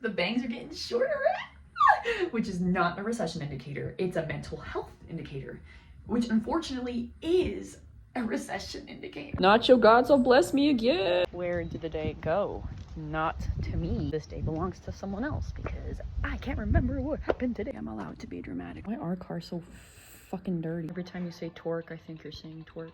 The bangs are getting shorter, which is not a recession indicator. It's a mental health indicator, which unfortunately is a recession indicator. Nacho gods will bless me again. Where did the day go? Not to me. This day belongs to someone else because I can't remember what happened today. I'm allowed to be dramatic. Why are cars so fucking dirty? Every time you say torque, I think you're saying twerk.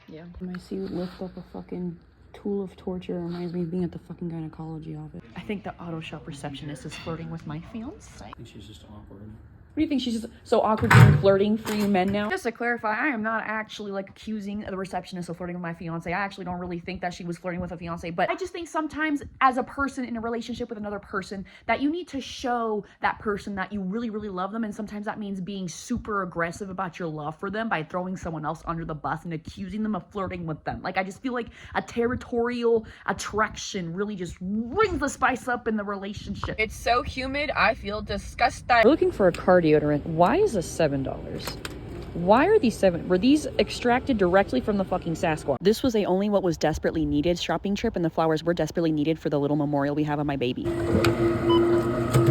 Yeah. When I see you lift up a fucking tool of torture, it reminds me of being at the fucking gynecology office. I think the auto shop receptionist is flirting with my fiance. I think she's just awkward. What do you think? She's just so awkward being flirting for you men now? Just to clarify, I am not actually like accusing the receptionist of flirting with my fiance. I actually don't really think that she was flirting with a fiance, but I just think sometimes as a person in a relationship with another person that you need to show that person that you really, really love them. And sometimes that means being super aggressive about your love for them by throwing someone else under the bus and accusing them of flirting with them. Like, I just feel like a territorial attraction really just brings the spice up in the relationship. It's so humid, I feel disgusting. We're looking for a car deodorant. Why is this $7? Why are these were these extracted directly from the fucking Sasquatch? This was a only what was desperately needed shopping trip, and the flowers were desperately needed for the little memorial we have of my baby.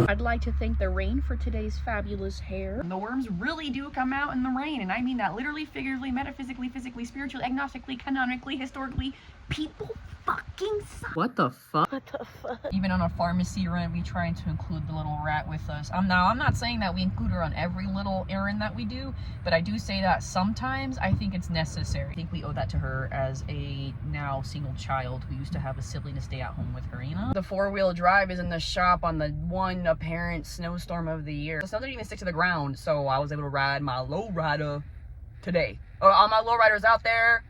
I'd like to thank the rain for today's fabulous hair. The worms really do come out in the rain, and I mean that literally, figuratively, metaphysically, physically, spiritually, agnostically, canonically, historically. People fucking suck. What the fuck? What the fuck? Even on a pharmacy run, we try to include the little rat with us. I'm not saying that we include her on every little errand that we do, but I do say that sometimes I think it's necessary. I think we owe that to her as a now single child who used to have a sibling to stay at home with her, you know? The four-wheel drive is in the shop on the one apparent snowstorm of the year. The snow didn't even stick to the ground, so I was able to ride my lowrider today. All my lowriders out there,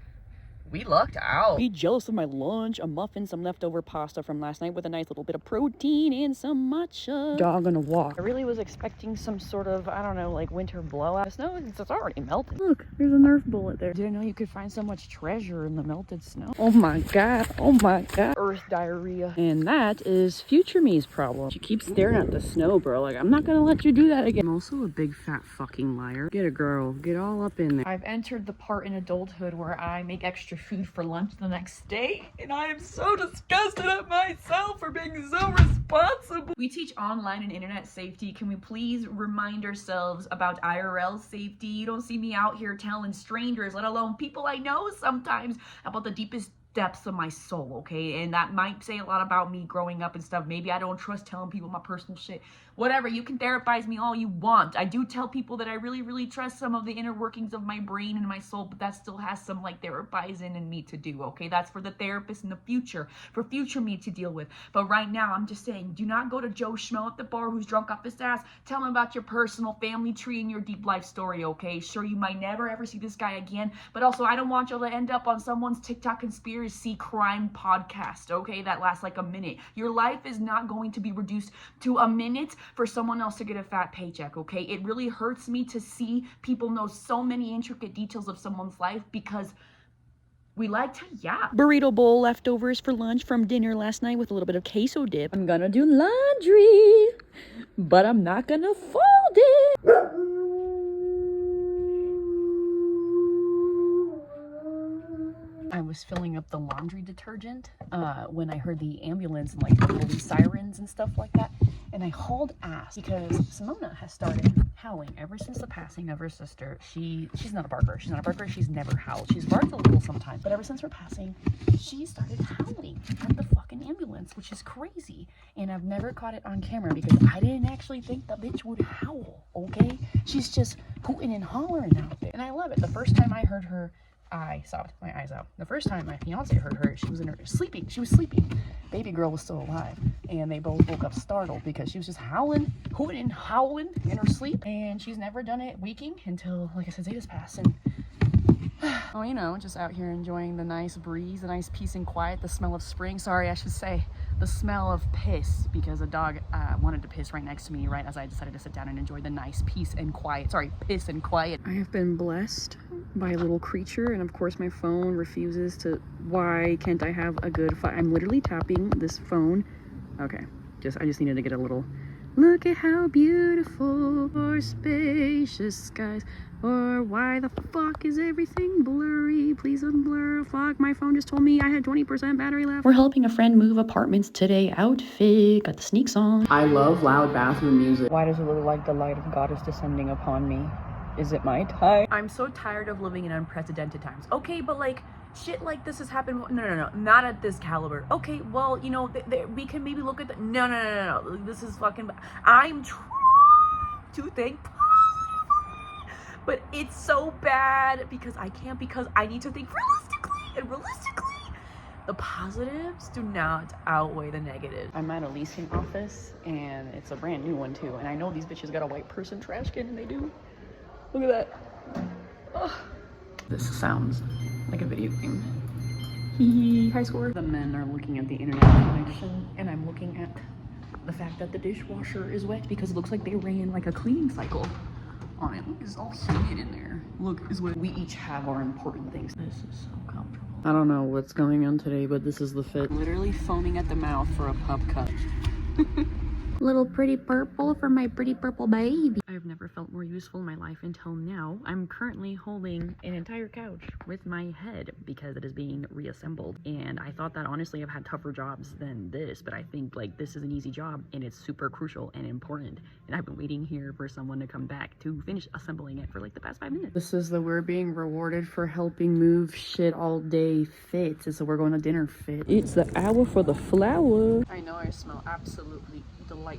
we lucked out. Be jealous of my lunch, a muffin, some leftover pasta from last night with a nice little bit of protein and some matcha. Dog on a walk. I really was expecting some sort of, I don't know, like winter blowout. Snow, it's already melted. Look, there's a Nerf bullet there. Didn't know you could find so much treasure in the melted snow. Oh my god, oh my god. Earth diarrhea. And that is future me's problem. She keeps staring at the snow, bro. Like, I'm not gonna let you do that again. I'm also a big fat fucking liar. Get a girl, get all up in there. I've entered the part in adulthood where I make extra food for lunch the next day, and I am so disgusted at myself for being so responsible. We teach online and internet safety. Can we please remind ourselves about IRL safety? You don't see me out here telling strangers, let alone people I know sometimes, about the deepest depths of my soul, okay? And that might say a lot about me growing up and stuff. Maybe I don't trust telling people my personal shit. Whatever, you can therapize me all you want. I do tell people that I really, really trust some of the inner workings of my brain and my soul, but that still has some like therapizing in me to do, okay? That's for the therapist in the future, for future me to deal with. But right now, I'm just saying, do not go to Joe Schmo at the bar who's drunk off his ass. Tell him about your personal family tree and your deep life story, okay? Sure, you might never ever see this guy again, but also I don't want y'all to end up on someone's TikTok conspiracy crime podcast, okay? That lasts like a minute. Your life is not going to be reduced to a minute for someone else to get a fat paycheck, okay? It really hurts me to see people know so many intricate details of someone's life because we like to yap. Burrito bowl leftovers for lunch from dinner last night with a little bit of queso dip. I'm gonna do laundry, but I'm not gonna fold it. I was filling up the laundry detergent when I heard the ambulance and like the police sirens and stuff like that. And I hauled ass because Simona has started howling ever since the passing of her sister. She's not a barker. She's not a barker. She's never howled. She's barked a little sometimes. But ever since her passing, she started howling at the fucking ambulance, which is crazy. And I've never caught it on camera because I didn't actually think the bitch would howl, okay? She's just hooting and hollering out there. And I love it. The first time I heard her, I sobbed my eyes out. The first time my fiance heard her, she was sleeping. She was sleeping. Baby girl was still alive. And they both woke up startled because she was just howling, hooting and howling in her sleep. And she's never done it waking until, like I said, Zeta's passed. And, oh, you know, just out here enjoying the nice breeze, the nice peace and quiet, the smell of spring. Sorry, I should say the smell of piss because a dog wanted to piss right next to me right as I decided to sit down and enjoy the nice peace and quiet. Sorry, piss and quiet. I have been blessed by a little creature, and of course my phone refuses to. Why can't I have a good I'm literally tapping this phone. Okay, I just needed to get a little Look at how beautiful or spacious skies. Or why the fuck is everything blurry? Please unblur. Fuck, my phone just told me I had 20% battery left. We're helping a friend move apartments today. Outfit. Got the sneaks on. I love loud bathroom music. Why does it look like the light of God is descending upon me? Is it my time? I'm so tired of living in unprecedented times. Okay, but like, shit like this has happened. No, not at this caliber. Okay, well, you know, we can maybe look at the. No. This is fucking. I'm trying to think, but it's so bad because I can't, because I need to think realistically, the positives do not outweigh the negatives. I'm at a leasing office and it's a brand new one too. And I know these bitches got a white person trash can and they do. Look at that. Ugh. This sounds like a video game. Hee high score. The men are looking at the internet connection and I'm looking at the fact that the dishwasher is wet because it looks like they ran like a cleaning cycle on it. Look, it's all humid in there. Look, is what we each have our important things. This is so comfortable. I don't know what's going on today, but this is the fit. Literally foaming at the mouth for a pup cut. Little pretty purple for my pretty purple baby. I've never felt more useful in my life until now. I'm currently holding an entire couch with my head because it is being reassembled. And I thought that honestly I've had tougher jobs than this, but I think like this is an easy job and it's super crucial and important. And I've been waiting here for someone to come back to finish assembling it for like the past 5 minutes. This is the we're being rewarded for helping move shit all day fit. So we're going to dinner fit. It's the hour for the flower. I know I smell absolutely delightful.